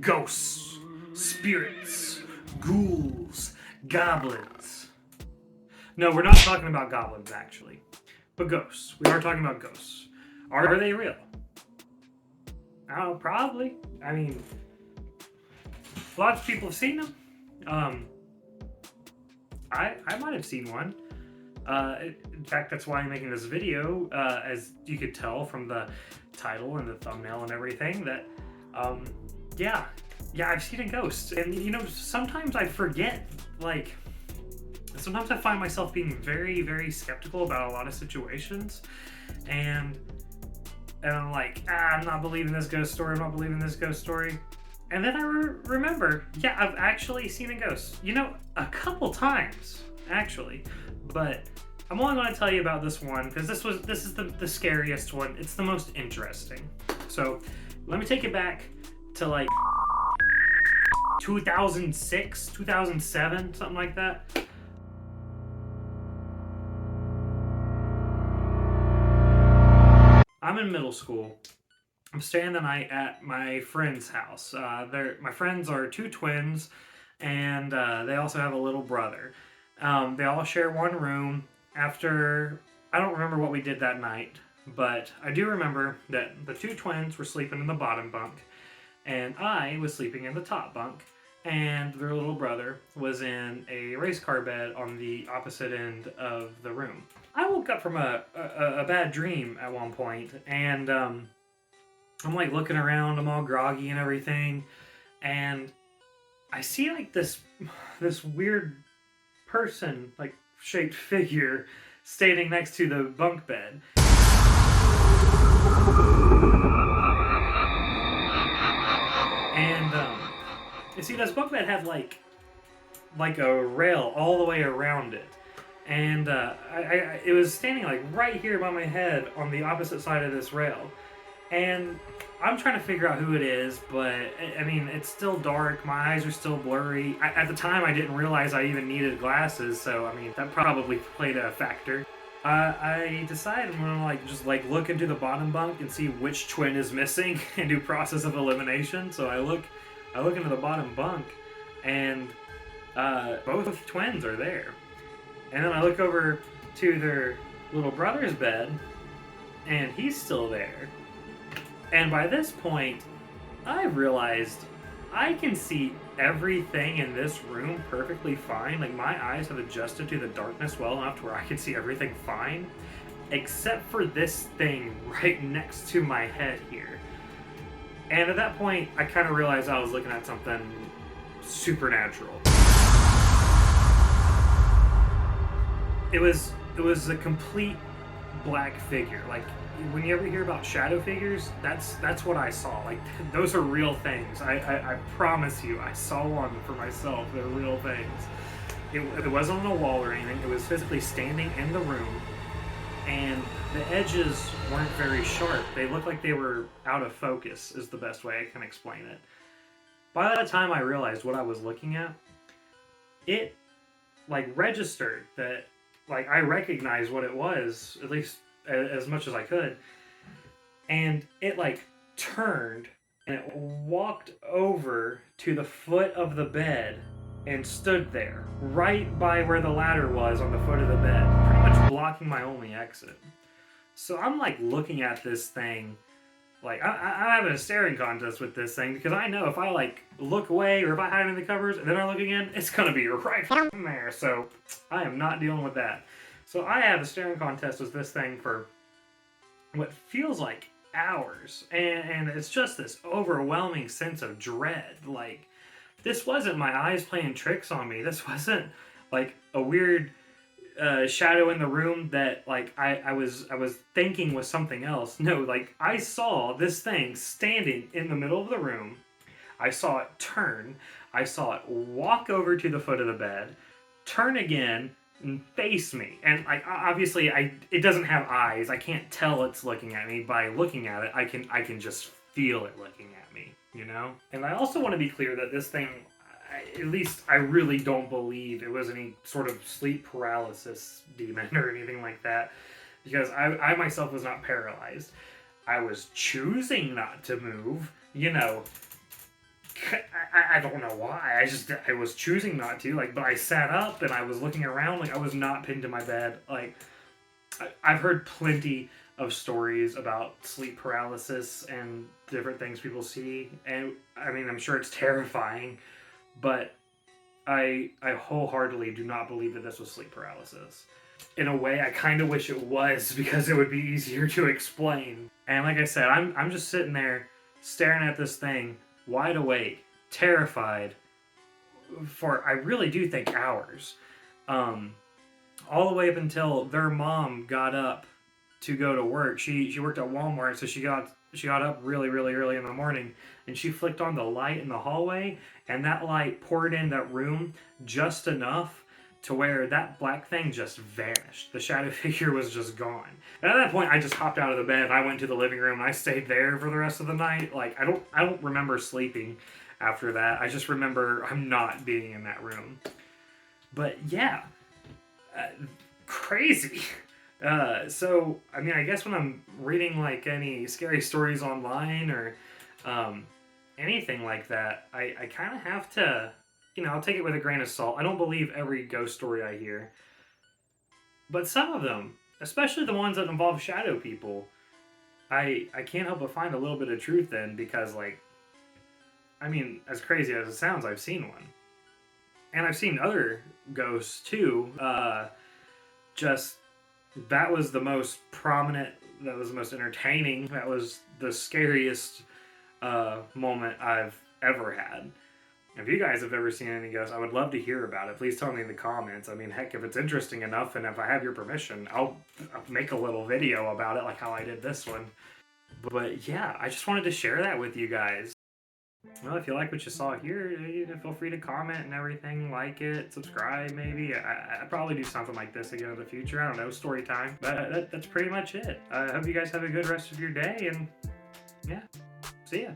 Ghosts, spirits, ghouls, goblins. No, we're not talking about goblins, actually. But ghosts. We are talking about ghosts. Are they real? Oh, probably. I mean, lots of people have seen them. I might have seen one. In fact, that's why I'm making this video, as you could tell from the title and the thumbnail and everything, that, yeah, I've seen a ghost. And, sometimes I forget, sometimes I find myself being very, very skeptical about a lot of situations, and I'm like, I'm not believing this ghost story, I'm not believing this ghost story. And then I remember, yeah, I've actually seen a ghost. A couple times, actually. But I'm only going to tell you about this one, because this is the scariest one. It's the most interesting. So, let me take it back to 2006, 2007, something like that. I'm in middle school. I'm staying the night at my friend's house. My friends are two twins, and they also have a little brother. They all share one room. I don't remember what we did that night, but I do remember that the two twins were sleeping in the bottom bunk, and I was sleeping in the top bunk, and their little brother was in a race car bed on the opposite end of the room. I woke up from a bad dream at one point, and I'm looking around, I'm all groggy and everything, and I see this weird person, shaped figure, standing next to the bunk bed. And you see, this bunk bed had like a rail all the way around it, and it was standing right here by my head on the opposite side of this rail, and I'm trying to figure out who it is, but I mean, it's still dark. My eyes are still blurry. At the time, I didn't realize I even needed glasses, so I mean, that probably played a factor. I decided I'm gonna just look into the bottom bunk and see which twin is missing and do process of elimination. So I look into the bottom bunk, and both twins are there. And then I look over to their little brother's bed, and he's still there. And by this point, I realized I can see everything in this room perfectly fine. My eyes have adjusted to the darkness well enough to where I can see everything fine, except for this thing right next to my head here. And at that point, I kind of realized I was looking at something supernatural. It was a complete black figure. When you ever hear about shadow figures, that's what I saw. Those are real things. I promise you, I saw one for myself. They're real things. It wasn't on a wall or anything. It was physically standing in the room, and the edges weren't very sharp. They looked like they were out of focus, is the best way I can explain it. By the time I realized what I was looking at, it registered that I recognized what it was, at least as much as I could, and it turned and it walked over to the foot of the bed and stood there right by where the ladder was on the foot of the bed, pretty much blocking my only exit. So I'm looking at this thing, I'm having a staring contest with this thing, because I know if I look away or if I hide in the covers and then I look again, it's gonna be right in there. So I am not dealing with that. So I have a staring contest with this thing for what feels like hours, and it's just this overwhelming sense of dread. This wasn't my eyes playing tricks on me. This wasn't a weird shadow in the room that I was thinking was something else. No, I saw this thing standing in the middle of the room. I saw it turn. I saw it walk over to the foot of the bed, turn again, and face me. And obviously it doesn't have eyes. I can't tell it's looking at me. By looking at it, I can just feel it looking at me, And I also want to be clear that this thing, at least I really don't believe it was any sort of sleep paralysis demon or anything like that, because I myself was not paralyzed. I was choosing not to move, I don't know why. I was choosing not to. Like, but I sat up and I was looking around. Like, I was not pinned to my bed. Like, I've heard plenty of stories about sleep paralysis and different things people see, and I mean, I'm sure it's terrifying, but I wholeheartedly do not believe that this was sleep paralysis. In a way, I kind of wish it was because it would be easier to explain. And like I said, I'm just sitting there staring at this thing, wide awake, terrified, for I really do think hours. Um, all the way up until their mom got up to go to work. She worked at Walmart, so she got up really early in the morning, and she flicked on the light in the hallway, and that light poured in that room just enough to where that black thing just vanished. The shadow figure was just gone. And at that point, I just hopped out of the bed. I went to the living room and I stayed there for the rest of the night. Like I don't remember sleeping after that. I just remember I'm not being in that room. But yeah, crazy. So, I mean, I guess when I'm reading like any scary stories online or anything like that, I kind of have to, I'll take it with a grain of salt. I don't believe every ghost story I hear, but some of them, especially the ones that involve shadow people, I can't help but find a little bit of truth in because, like, I mean, as crazy as it sounds, I've seen one. And I've seen other ghosts too. Just that was the most prominent, that was the most entertaining, that was the scariest moment I've ever had. If you guys have ever seen any ghosts, I would love to hear about it. Please tell me in the comments. I mean, heck, if it's interesting enough and if I have your permission, I'll make a little video about it like how I did this one. But yeah, I just wanted to share that with you guys. Well, if you like what you saw here, feel free to comment and everything, like it, subscribe maybe. I'd probably do something like this again in the future. I don't know, story time. But that's pretty much it. I hope you guys have a good rest of your day, and yeah, see ya.